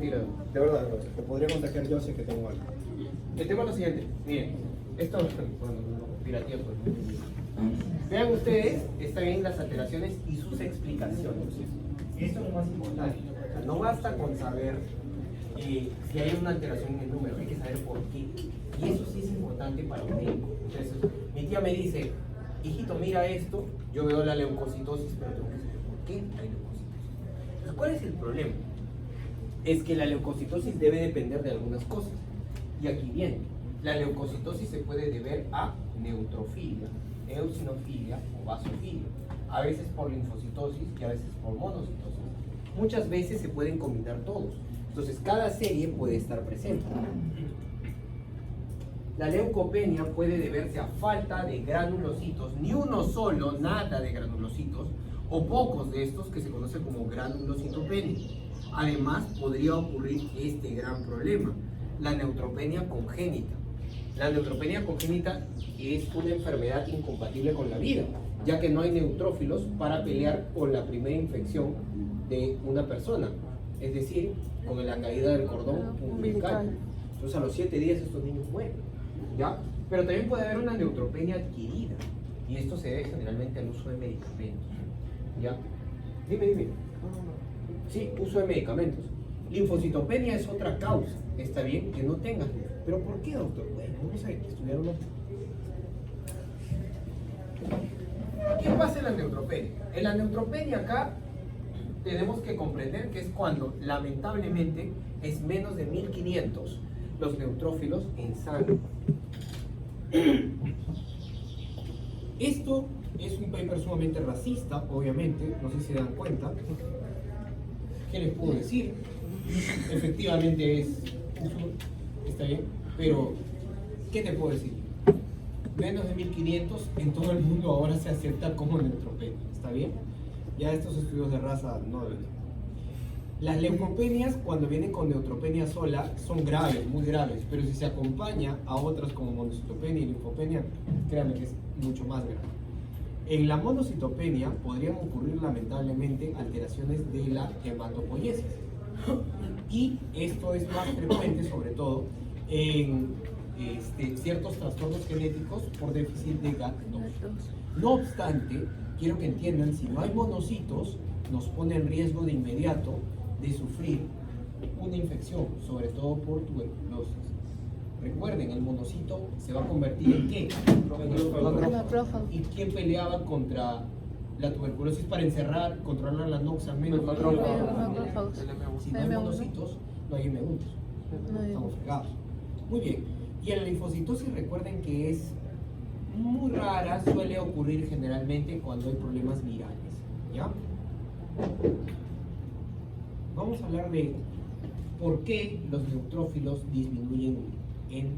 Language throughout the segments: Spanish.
mentira. De verdad, te podría contagiar yo si es que tengo algo. El tema es lo siguiente. Miren, esto, bueno, no, piratea, pues. Vean ustedes, están bien las alteraciones y sus explicaciones. Esto es lo más importante. O sea, no basta con saber si hay una alteración en el número, hay que saber por qué. Y eso sí es importante para un médico. Entonces, mi tía me dice, hijito, mira esto, yo veo la leucocitosis, pero tengo que saber por qué hay leucocitosis. Entonces, ¿cuál es el problema? Es que la leucocitosis debe depender de algunas cosas. Y aquí viene, la leucocitosis se puede deber a neutrofilia, eosinofilia o basofilia, a veces por linfocitosis y a veces por monocitosis. Muchas veces se pueden combinar todos, entonces cada serie puede estar presente. La leucopenia puede deberse a falta de granulocitos, ni uno solo, nada de granulocitos, o pocos de estos que se conocen como granulocitopenia. Además, podría ocurrir este gran problema, la neutropenia congénita. La neutropenia congénita es una enfermedad incompatible con la vida, ya que no hay neutrófilos para pelear con la primera infección de una persona, es decir, con la caída del cordón umbilical. Entonces a los 7 días estos niños mueren, ¿ya? Pero también puede haber una neutropenia adquirida, y esto se debe generalmente al uso de medicamentos, ¿ya? Dime. Sí, uso de medicamentos. Linfocitopenia es otra causa, está bien que no tengas. ¿Pero por qué, doctor? Bueno, vamos a estudiar una. ¿Qué pasa en la neutropenia? En la neutropenia acá tenemos que comprender que es cuando, lamentablemente, es menos de 1500 los neutrófilos en sangre. Esto es un paper sumamente racista, obviamente, no sé si se dan cuenta. ¿Qué les puedo decir? Efectivamente está bien, pero ¿qué te puedo decir? Menos de 1500 en todo el mundo ahora se acepta como neutropenia, ¿está bien? Ya estos estudios de raza no deben. Las leucopenias, cuando vienen con neutropenia sola, son graves, muy graves, pero si se acompaña a otras como monocitopenia y linfopenia, créanme que es mucho más grave. En la monocitopenia podrían ocurrir lamentablemente alteraciones de la hematopoiesis. Y esto es más frecuente, sobre todo, en ciertos trastornos genéticos por déficit de GAT2. No obstante, quiero que entiendan, si no hay monocitos, nos pone en riesgo de inmediato de sufrir una infección, sobre todo por tuberculosis. Recuerden, el monocito se va a convertir en ¿qué? Macrófago. ¿Y quién peleaba contra la tuberculosis para encerrar, controlar la noxa? Macrófagos. Si no hay monocitos, no hay M1. Estamos fregados. Muy bien. Y en la linfocitosis, recuerden que es muy rara, suele ocurrir generalmente cuando hay problemas virales. ¿Ya? Vamos a hablar de por qué los neutrófilos disminuyen en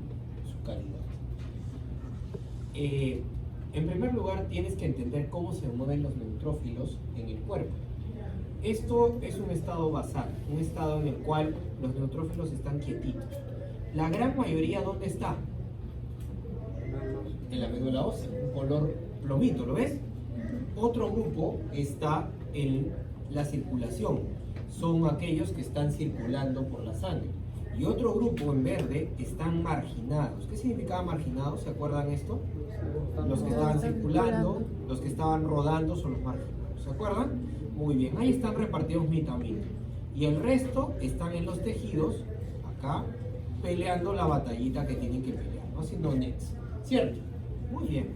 su calidad. En primer lugar, tienes que entender cómo se mueven los neutrófilos en el cuerpo. Esto es un estado basal, un estado en el cual los neutrófilos están quietitos. La gran mayoría, ¿dónde está? En la médula ósea, un color plomito, ¿lo ves? Otro grupo está en la circulación, son aquellos que están circulando por la sangre. Y otro grupo en verde están marginados. ¿Qué significaba marginados? ¿Se acuerdan esto? Los que estaban circulando, los que estaban rodando son los marginados. ¿Se acuerdan? Muy bien, ahí están repartidos mitad. Y el resto están en los tejidos, acá, peleando la batallita que tienen que pelear, ¿no? Haciendo nets. ¿Cierto? Muy bien.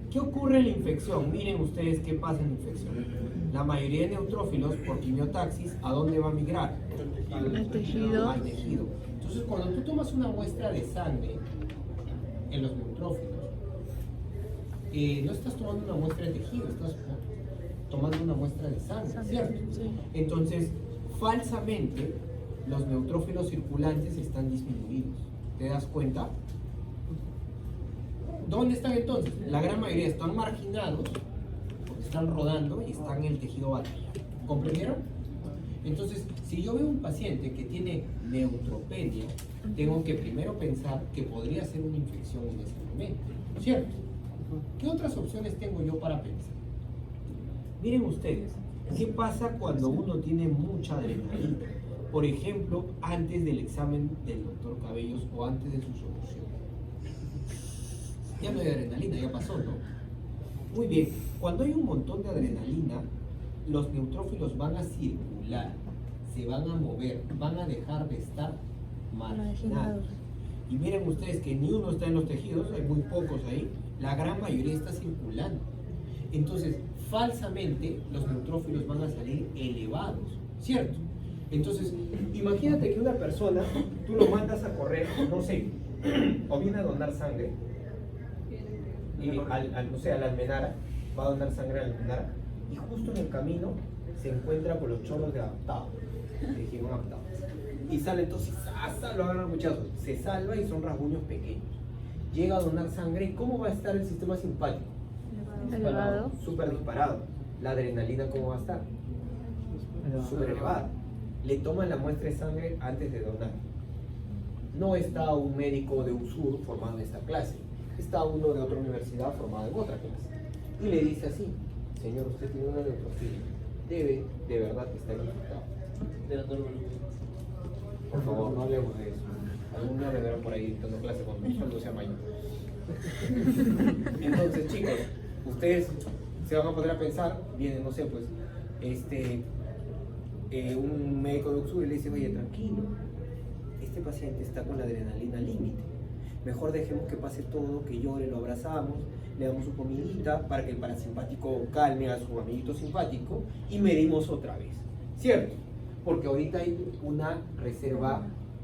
¿Qué ocurre en la infección? Miren ustedes qué pasa en la infección. La mayoría de neutrófilos, por quimiotaxis, ¿a dónde va a migrar? Al tejido. Al tejido. Entonces, cuando tú tomas una muestra de sangre en los neutrófilos, no estás tomando una muestra de tejido, estás tomando una muestra de sangre, ¿cierto? Sí. Entonces, falsamente, los neutrófilos circulantes están disminuidos. ¿Te das cuenta? ¿Dónde están entonces? La gran mayoría están marginados, porque están rodando y están en el tejido batalla. ¿Comprendieron? Entonces, si yo veo un paciente que tiene neutropenia, tengo que primero pensar que podría ser una infección en ese momento, ¿cierto? ¿Qué otras opciones tengo yo para pensar? Miren ustedes, ¿qué pasa cuando uno tiene mucha adrenalina? Por ejemplo, antes del examen del doctor Cabellos o antes de su solución. Ya no hay adrenalina, ya pasó, ¿no? Muy bien, cuando hay un montón de adrenalina, los neutrófilos van a circular, se van a mover, van a dejar de estar marginados. Y miren ustedes que ni uno está en los tejidos, hay muy pocos ahí, la gran mayoría está circulando. Entonces, falsamente, los neutrófilos van a salir elevados, ¿cierto? Entonces, imagínate que una persona, tú lo mandas a correr, no sé, o viene a donar sangre, y no sé, a la Almenara, va a donar sangre a la Almenara, y justo en el camino se encuentra con los cholos de adaptado, de Girón adaptado. Y sale entonces, lo agarran muchachos, se salva y son rasguños pequeños. Llega a donar sangre, ¿y cómo va a estar el sistema simpático? Elevado. Súper disparado. La adrenalina, ¿cómo va a estar? Súper elevada. Le toman la muestra de sangre antes de donar. No está un médico de USUR formado en esta clase, está uno de otra universidad formado en otra clase. Y le dice así: señor, usted tiene una neutrofilia, debe de verdad estar infectado. Por favor, no hablemos de eso. Algún día me verán por ahí dando clase cuando mi sueldo sea mayor. Entonces, chicos, ustedes se van a poner a pensar, viene, no sé, pues, un médico de UXUR y le dice: oye, tranquilo, este paciente está con la adrenalina al límite. Mejor dejemos que pase todo, que llore, lo abrazamos, le damos su comidita para que el parasimpático calme a su amiguito simpático y medimos otra vez. ¿Cierto? Porque ahorita hay una reserva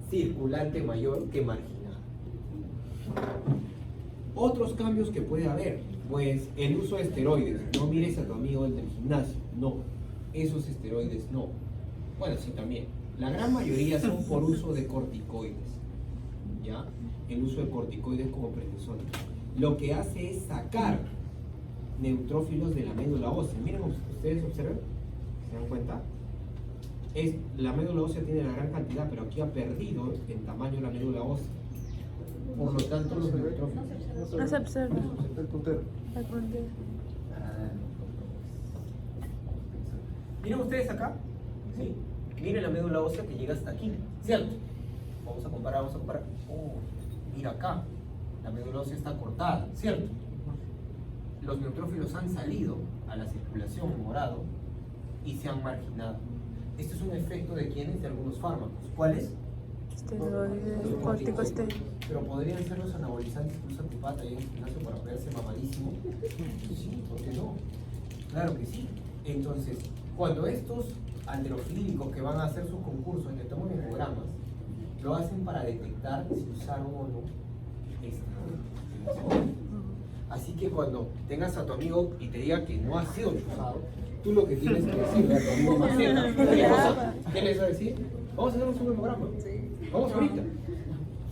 circulante mayor que marginal. Otros cambios que puede haber, pues el uso de esteroides. No mires a tu amigo del gimnasio, no. Esos esteroides no. Bueno, sí, también. La gran mayoría son por uso de corticoides. ¿Ya? El uso de corticoides como prednisona. Lo que hace es sacar neutrófilos de la médula ósea. Miren, ustedes observen, ¿se dan cuenta? La médula ósea tiene la gran cantidad, pero aquí ha perdido en tamaño la médula ósea. Por lo tanto, los neutrófilos No se observa. El puntero. La frontera. Miren ustedes acá, ¿sí? Miren la médula ósea que llega hasta aquí, ¿cierto? Vamos a comparar. Oh, mira acá, la médula ósea está cortada, ¿cierto? Los neutrófilos han salido a la circulación en morado y se han marginado. Este es un efecto de quiénes, de algunos fármacos. ¿Cuáles? Esteroides, corticosteroides. Pero podrían ser los anabolizantes que usa tu pata ahí en el gimnasio para verse mamadísimo. Sí, ¿por qué no? Claro que sí. Entonces, cuando estos androfílicos que van a hacer sus concursos le toman hemogramas, lo hacen para detectar si usaron o no esteroides. Así que cuando tengas a tu amigo y te diga que no ha sido chuzado, tú lo que tienes que decirle a tu amigo Maceta, ¿qué les va a decir? Vamos a hacernos un hemograma. Vamos ahorita.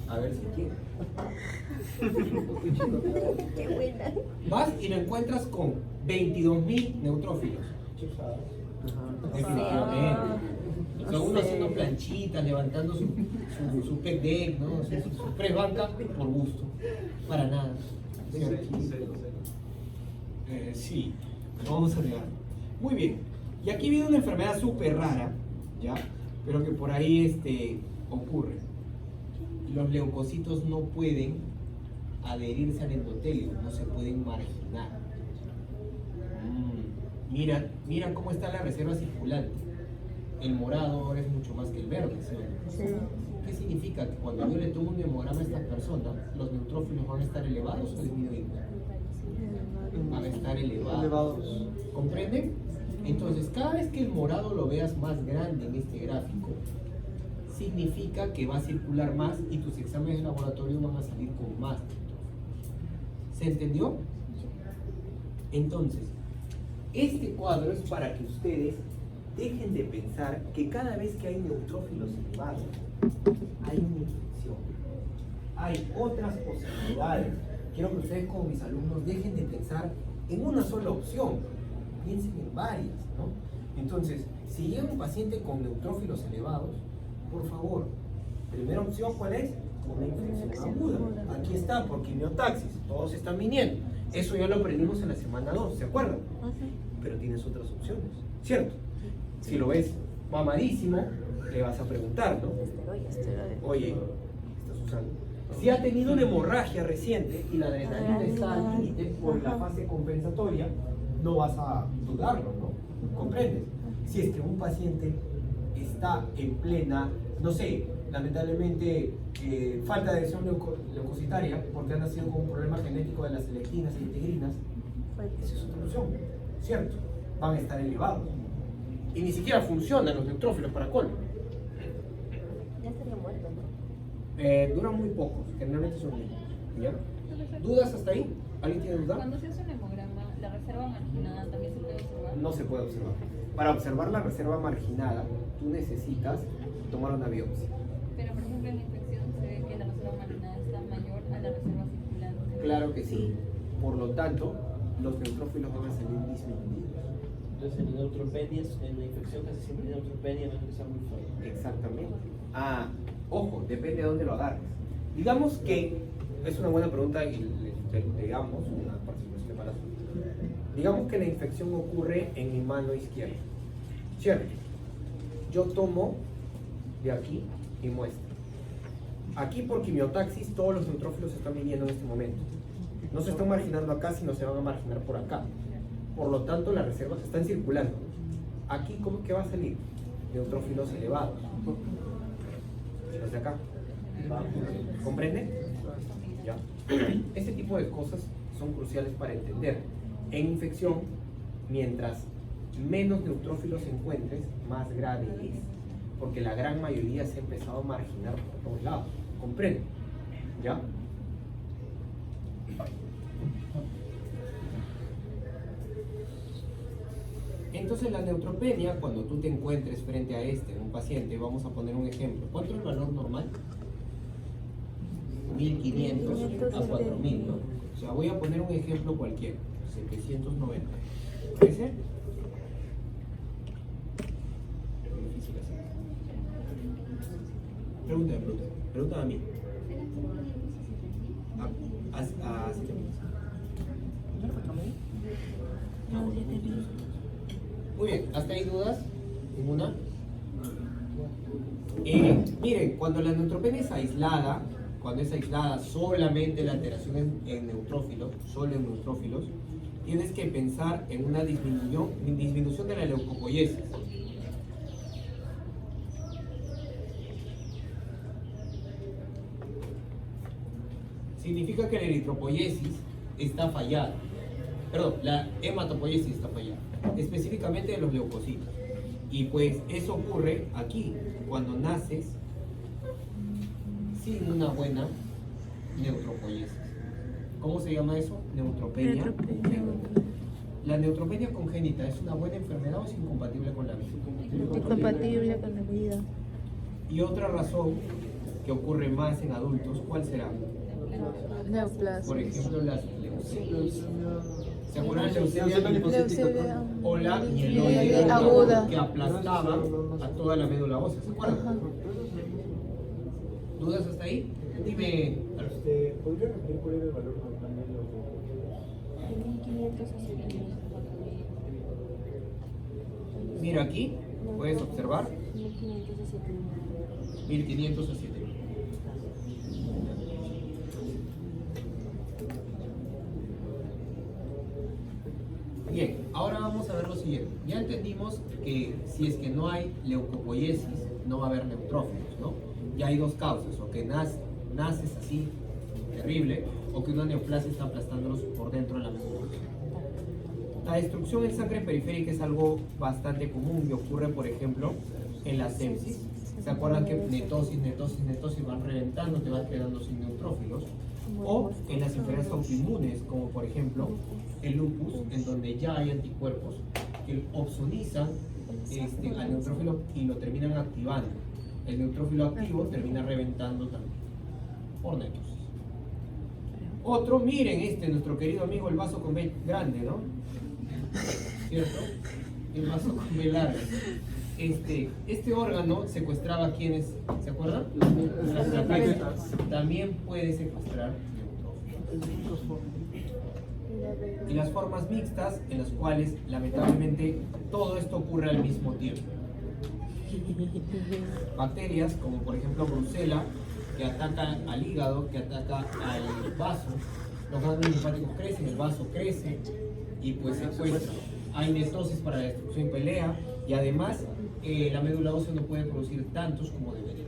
A ver si quiere. Qué buena. Vas y lo encuentras con 22.000 neutrófilos. Definitivamente. Son uno haciendo planchitas, levantando su pec deck, ¿no? Su press banca por gusto. Para nada. Sí, lo vamos a negar. Muy bien. Y aquí viene una enfermedad súper rara, ¿ya? Pero que por ahí ocurre. Los leucocitos no pueden adherirse al endotelio, no se pueden marginar. Mira cómo está la reserva circulante. El morado ahora es mucho más que el verde, ¿sí? Sí. ¿Qué significa? Que cuando yo le tomo un hemograma a esta persona, los neutrófilos van a estar elevados o disminuidos. Van a estar elevados. ¿Comprenden? Entonces, cada vez que el morado lo veas más grande en este gráfico, significa que va a circular más y tus exámenes de laboratorio van a salir con más. ¿Se entendió? Entonces, este cuadro es para que ustedes dejen de pensar que cada vez que hay neutrófilos elevados, hay una infección. Hay otras posibilidades. Quiero que ustedes como mis alumnos dejen de pensar en una sola opción. Piensen en varias, ¿no? Entonces, si llega un paciente con neutrófilos elevados, por favor, primera opción, ¿cuál es? Una infección aguda. Aquí está, por quimiotaxis. Todos están viniendo. Eso ya lo aprendimos en la semana 2, ¿se acuerdan? Pero tienes otras opciones, ¿cierto? Si lo ves mamadísimo, le vas a preguntar, ¿no? Esteroides. Oye, estás usando. Si ha tenido una hemorragia reciente y la adrenalina está al límite por la fase compensatoria, no vas a dudarlo, ¿no? ¿Comprendes? Si es que un paciente está en plena, no sé, lamentablemente falta de acción leucocitaria porque ha nacido con un problema genético de las selectinas e integrinas, esa es otra opción, ¿cierto? Van a estar elevados. Y ni siquiera funcionan los neutrófilos para colon. Ya estaría muerto, ¿no? Duran muy pocos, generalmente son niños. ¿Ya? ¿Dudas hasta ahí? ¿Alguien tiene duda? Cuando se hace un hemograma, ¿la reserva marginada también se puede observar? No se puede observar. Para observar la reserva marginada, tú necesitas tomar una biopsia. Pero, por ejemplo, en la infección se ve que la reserva marginada está mayor a la reserva circulante. Claro que sí. Por lo tanto, los neutrófilos van a salir disminuidos. Entonces en neutropenias, en la infección casi siempre hay neutropenia, va a empezar muy fuerte. Exactamente. Ojo, depende de dónde lo agarres. Digamos que, es una buena pregunta y le damos una participación para eso. Digamos que la infección ocurre en mi mano izquierda. ¿Cierto? Yo tomo de aquí y muestro. Aquí por quimiotaxis todos los neutrófilos están viniendo en este momento. No se están marginando acá, sino se van a marginar por acá. Por lo tanto, las reservas están circulando. Aquí, ¿cómo que va a salir? Neutrófilos elevados. Los de acá. ¿Comprende? ¿Ya? Este tipo de cosas son cruciales para entender. En infección, mientras menos neutrófilos encuentres, más grave es. Porque la gran mayoría se ha empezado a marginar por todos lados. ¿Comprende? ¿Ya? Entonces la neutropenia, cuando tú te encuentres frente a un paciente, vamos a poner un ejemplo. ¿Cuánto es el valor normal? 1500 a 4000, ¿no? O sea, voy a poner un ejemplo cualquiera, 790. ¿Parece? Difícil hacer. Pregúntame a mí. A 7000. No, 7000. Muy bien, ¿hasta ahí dudas? ¿Ninguna? Miren, cuando la neutropenia es aislada, cuando es aislada solamente la alteración en neutrófilos, solo en neutrófilos, tienes que pensar en una disminución de la leucopoiesis. Significa que la eritropoiesis está fallada. Perdón, la hematopoiesis está fallada, específicamente de los leucocitos. Y pues eso ocurre aquí, cuando naces sin una buena neutropoiesis. ¿Cómo se llama eso? Neutropenia congénita. ¿La neutropenia congénita es una buena enfermedad o es incompatible con la vida? Incompatible con la vida. Y otra razón que ocurre más en adultos, ¿cuál será? Neoplasma. Por ejemplo, las leucemias. ¿Se acuerdan de leucemia? Leucemia O la mieloide aguda. que aplastaba a toda la médula ósea, ¿se acuerdan? Ajá. ¿Dudas hasta ahí? Dime. ¿Podría repetir cuál era el valor normal de los De 1500 a 7000. Mira aquí, puedes observar 1500 a 7000. 1500 a 7000. Bien, ahora vamos a ver lo siguiente. Ya entendimos que si es que no hay leucopoiesis, no va a haber neutrófilos, ¿no? Ya hay dos causas, o que naces así, terrible, o que una neoplasia está aplastándolos por dentro de la médula. La destrucción en sangre periférica es algo bastante común y ocurre, por ejemplo, en la sepsis. ¿Se acuerdan que netosis van reventando, te vas quedando sin neutrófilos? O en las enfermedades autoinmunes, como por ejemplo el lupus, en donde ya hay anticuerpos que opsonizan al neutrófilo y lo terminan activando. El neutrófilo activo termina reventando también por netosis. Otro, miren nuestro querido amigo el vaso con B grande, ¿no? ¿Cierto? El vaso con B largo. Este órgano secuestraba a quienes, ¿se acuerdan? Las plaquetas. También puede secuestrar neutrófilos. Y las formas mixtas, en las cuales lamentablemente todo esto ocurre al mismo tiempo. Bacterias como por ejemplo Brucella, que ataca al hígado, que ataca al vaso. Los ganglios linfáticos crecen, el vaso crece y pues se encuentra. Hay netosis para la destrucción y pelea, y además la médula ósea no puede producir tantos como debería.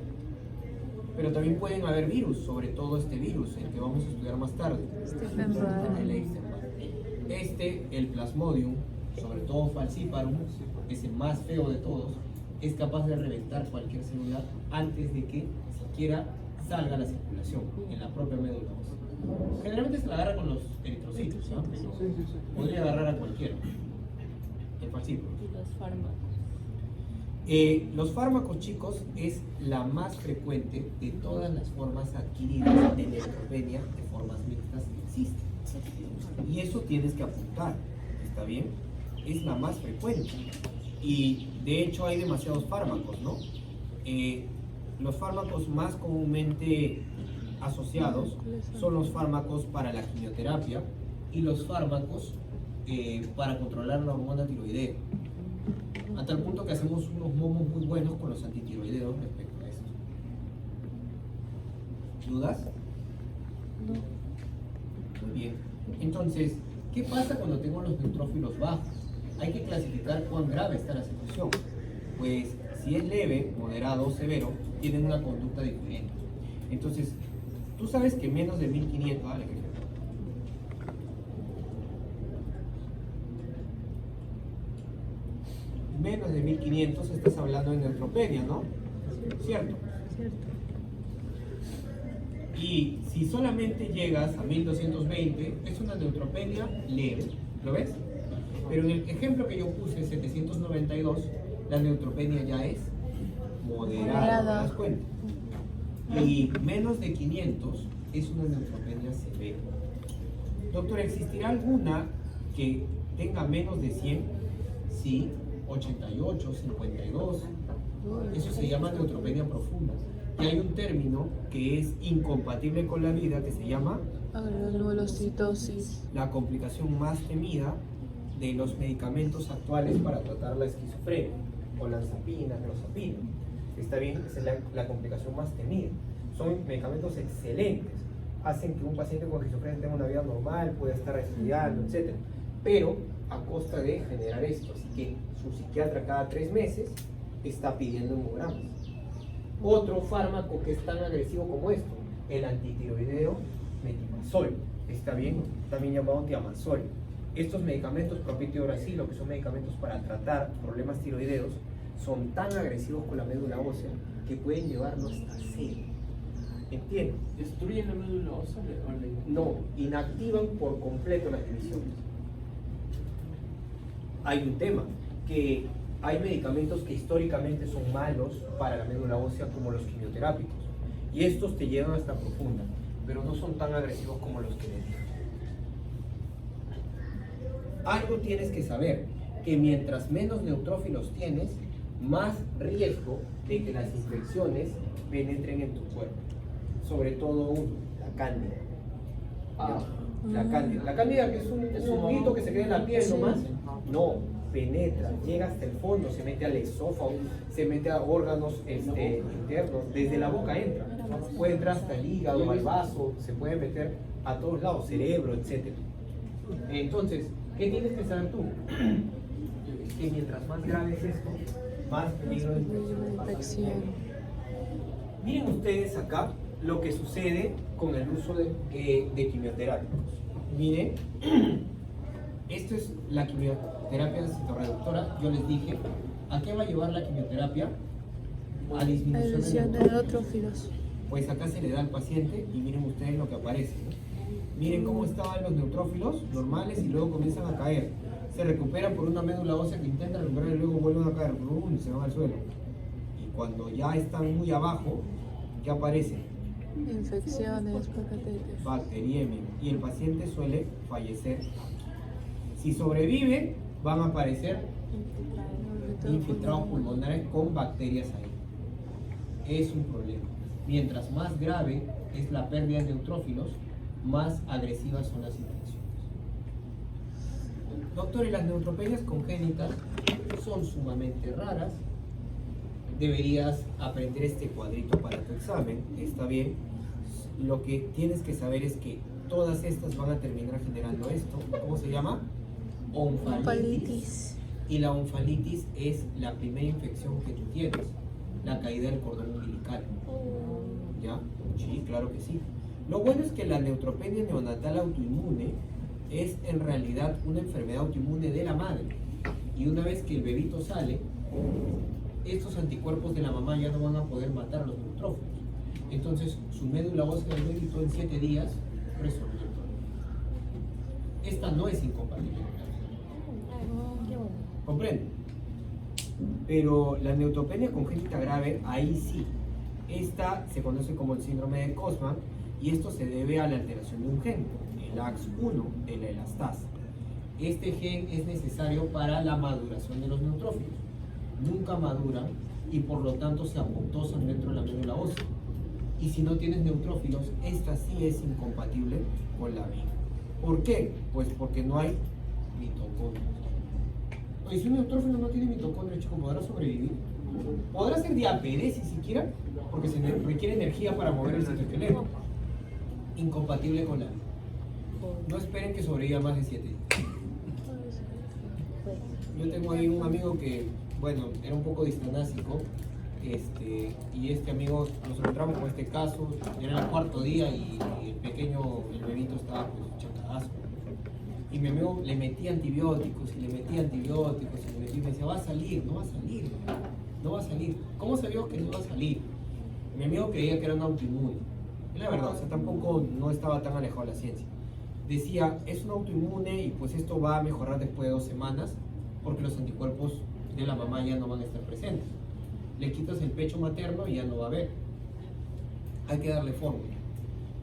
Pero también pueden haber virus, sobre todo este virus, el que vamos a estudiar más tarde. El Epstein-Barr. El Plasmodium, sobre todo Falciparum, es el más feo de todos, es capaz de reventar cualquier célula antes de que siquiera salga a la circulación en la propia médula ósea. Generalmente se la agarra con los eritrocitos, ¿no? Podría agarrar a cualquiera. El Falciparum. Y los fármacos. Los fármacos, chicos, es la más frecuente de todas las formas adquiridas de neutropenia de formas mixtas que existen. Y eso tienes que apuntar, ¿está bien? Es la más frecuente. Y de hecho hay demasiados fármacos, ¿no? Los fármacos más comúnmente asociados son los fármacos para la quimioterapia y los fármacos para controlar la hormona tiroidea. A tal punto que hacemos unos momos muy buenos con los antitiroideos respecto a esto. ¿Dudas? No. Muy bien. Entonces, ¿qué pasa cuando tengo los neutrófilos bajos? Hay que clasificar cuán grave está la situación. Pues, si es leve, moderado o severo, tienen una conducta diferente. Entonces, tú sabes que menos de 1500, vale, que menos de 1500 estás hablando de neutropenia, ¿no? ¿Cierto? Y si solamente llegas a 1220, es una neutropenia leve, ¿lo ves? Pero en el ejemplo que yo puse, 792, la neutropenia ya es moderada, ¿te das cuenta? Y menos de 500 es una neutropenia severa. Doctor, ¿existirá alguna que tenga menos de 100? Sí, 88, 52. Eso se llama neutropenia profunda. Y hay un término que es incompatible con la vida que se llama granulocitosis. la complicación más temida de los medicamentos actuales para tratar la esquizofrenia, olanzapina, clozapina. Está bien, esa es la complicación más temida. Son medicamentos excelentes, hacen que un paciente con esquizofrenia tenga una vida normal, pueda estar estudiando, etc. Pero a costa de generar esto, así que su psiquiatra cada 3 meses está pidiendo hemogramas. Otro fármaco que es tan agresivo como esto, el antitiroideo metimazol, está bien, también llamado tiamazol. Estos medicamentos, propitioracilo, que son medicamentos para tratar problemas tiroideos, son tan agresivos con la médula ósea que pueden llevarlo hasta 0. ¿Entiendes? ¿Destruyen la médula ósea o la inactivan? No, inactivan por completo las divisiones. Hay un tema, que hay medicamentos que históricamente son malos para la médula ósea como los quimioterápicos, y estos te llevan hasta profunda, pero no son tan agresivos como los que les dije. Algo tienes que saber, que mientras menos neutrófilos tienes, más riesgo de que las infecciones penetren en tu cuerpo, sobre todo la cándida. La cándida. La cándida, que es un honguito que se queda en la piel nomás, no, penetra, llega hasta el fondo, se mete al esófago, se mete a órganos internos, desde la boca entra, puede entrar hasta el hígado, al vaso, se puede meter a todos lados, cerebro, etc. Entonces, ¿qué tienes que saber tú? Que mientras más grave es esto, más peligro de infección. Miren ustedes acá lo que sucede con el uso de quimioterápicos. Miren, esto es la quimioterapia citorreductora. Yo les dije, ¿a qué va a llevar la quimioterapia? A disminución de neutrófilos. Pues acá se le da al paciente y miren ustedes lo que aparece, ¿no? Miren cómo estaban los neutrófilos normales y luego comienzan a caer. Se recuperan por una médula ósea que intenta recuperar y luego vuelven a caer, y se van al suelo. Y cuando ya están muy abajo, ¿qué aparece? Infecciones, paquetes. Bacteriemia. Y el paciente suele fallecer. Si sobrevive, van a aparecer infiltrados pulmonares con bacterias ahí. Es un problema. Mientras más grave es la pérdida de neutrófilos, más agresivas son las infecciones. Doctor, ¿y las neutropenias congénitas son sumamente raras? deberías aprender este cuadrito para tu examen, está bien. Lo que tienes que saber es que todas estas van a terminar generando esto. ¿Cómo se llama? Onfalitis. Onfalitis. Y la onfalitis es la primera infección que tú tienes, la caída del cordón umbilical. ¿Ya? Sí, claro que sí. Lo bueno es que la neutropenia neonatal autoinmune es en realidad una enfermedad autoinmune de la madre. Y una vez que el bebito sale, estos anticuerpos de la mamá ya no van a poder matar a los neutrófilos. Entonces, su médula ósea del bebito en 7 días resolvió el problema. Esta no es incompatible. ¿Comprende? Pero la neutropenia congénita grave, ahí sí. Esta se conoce como el síndrome de Cosman y esto se debe a la alteración de un gen, el AX1 de la elastasa. Este gen es necesario para la maduración de los neutrófilos. Nunca maduran y por lo tanto se apotosan dentro de la médula ósea. Y si no tienes neutrófilos, esta sí es incompatible con la vida. ¿Por qué? Pues porque no hay mitocondrias. Y si un neutrófilo no tiene mitocondrias, chico, ¿podrá sobrevivir? ¿Podrá ser diaperesis siquiera? Porque se requiere energía para mover el citoesqueleto. Incompatible con la vida. No esperen que sobreviva más de 7 días. Yo tengo ahí un amigo que, bueno, era un poco distanásico, y este amigo nos encontramos con este caso, era el 4.º día y el bebito estaba pues chacadazo. Y mi amigo le metía antibióticos y le metía antibióticos y le metía y me decía, va a salir, no va a salir, no va a salir. ¿Cómo sabía que no va a salir? Mi amigo creía que era un autoinmune. Es la verdad, o sea, tampoco no estaba tan alejado de la ciencia. Decía, es un autoinmune y pues esto va a mejorar después de 2 semanas porque los anticuerpos de la mamá ya no van a estar presentes. Le quitas el pecho materno y ya no va a haber. Hay que darle fórmula.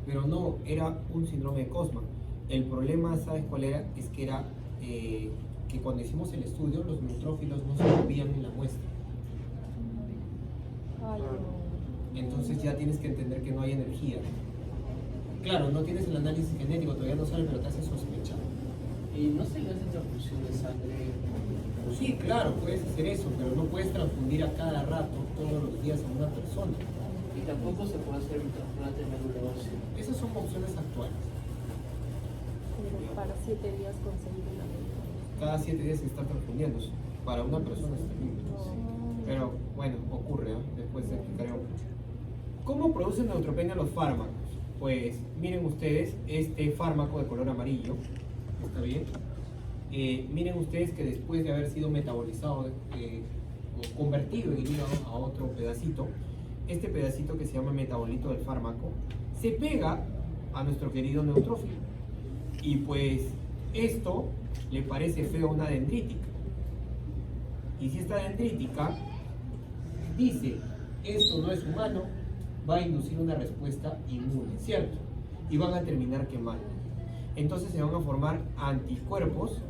Pero no, era un síndrome de Cosman. El problema, ¿sabes cuál era? Es que era que cuando hicimos el estudio, los neutrófilos no se movían en la muestra. Entonces ya tienes que entender que no hay energía. Claro, no tienes el análisis genético, todavía no sabes, pero te hace sospechar. ¿Y no se le hace transfusión de sangre? Sí, claro, puedes hacer eso, pero no puedes transfundir a cada rato, todos los días a una persona. Y tampoco se puede hacer un trasplante de médula ósea. Esas son opciones actuales. Pero para 7 días conseguir una médula. Cada 7 días se está transfundiendo. Para una persona es terrible. Pero bueno, ocurre, ¿eh? Después te explicaré un poco. ¿Cómo producen neutropenia los fármacos? Pues miren ustedes este fármaco de color amarillo, ¿está bien? Miren ustedes que después de haber sido metabolizado o convertido en hígado a otro pedacito, este pedacito que se llama metabolito del fármaco se pega a nuestro querido neutrófilo. Y pues esto le parece feo a una dendrítica. Y si esta dendrítica dice, esto no es humano, va a inducir una respuesta inmune, ¿cierto? Y van a terminar quemando. Entonces se van a formar anticuerpos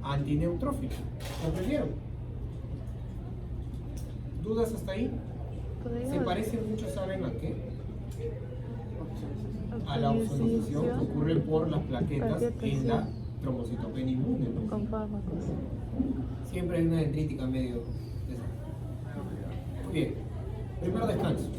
antineutrófilos. ¿Comprendieron? ¿Dudas hasta ahí? Se parecen mucho, ¿saben a qué? A la ozonización que ocurre por las plaquetas en la trombocitopenia inmune, ¿no? Con fármacos. Siempre hay una dendrítica medio. Muy bien. Primer descanso.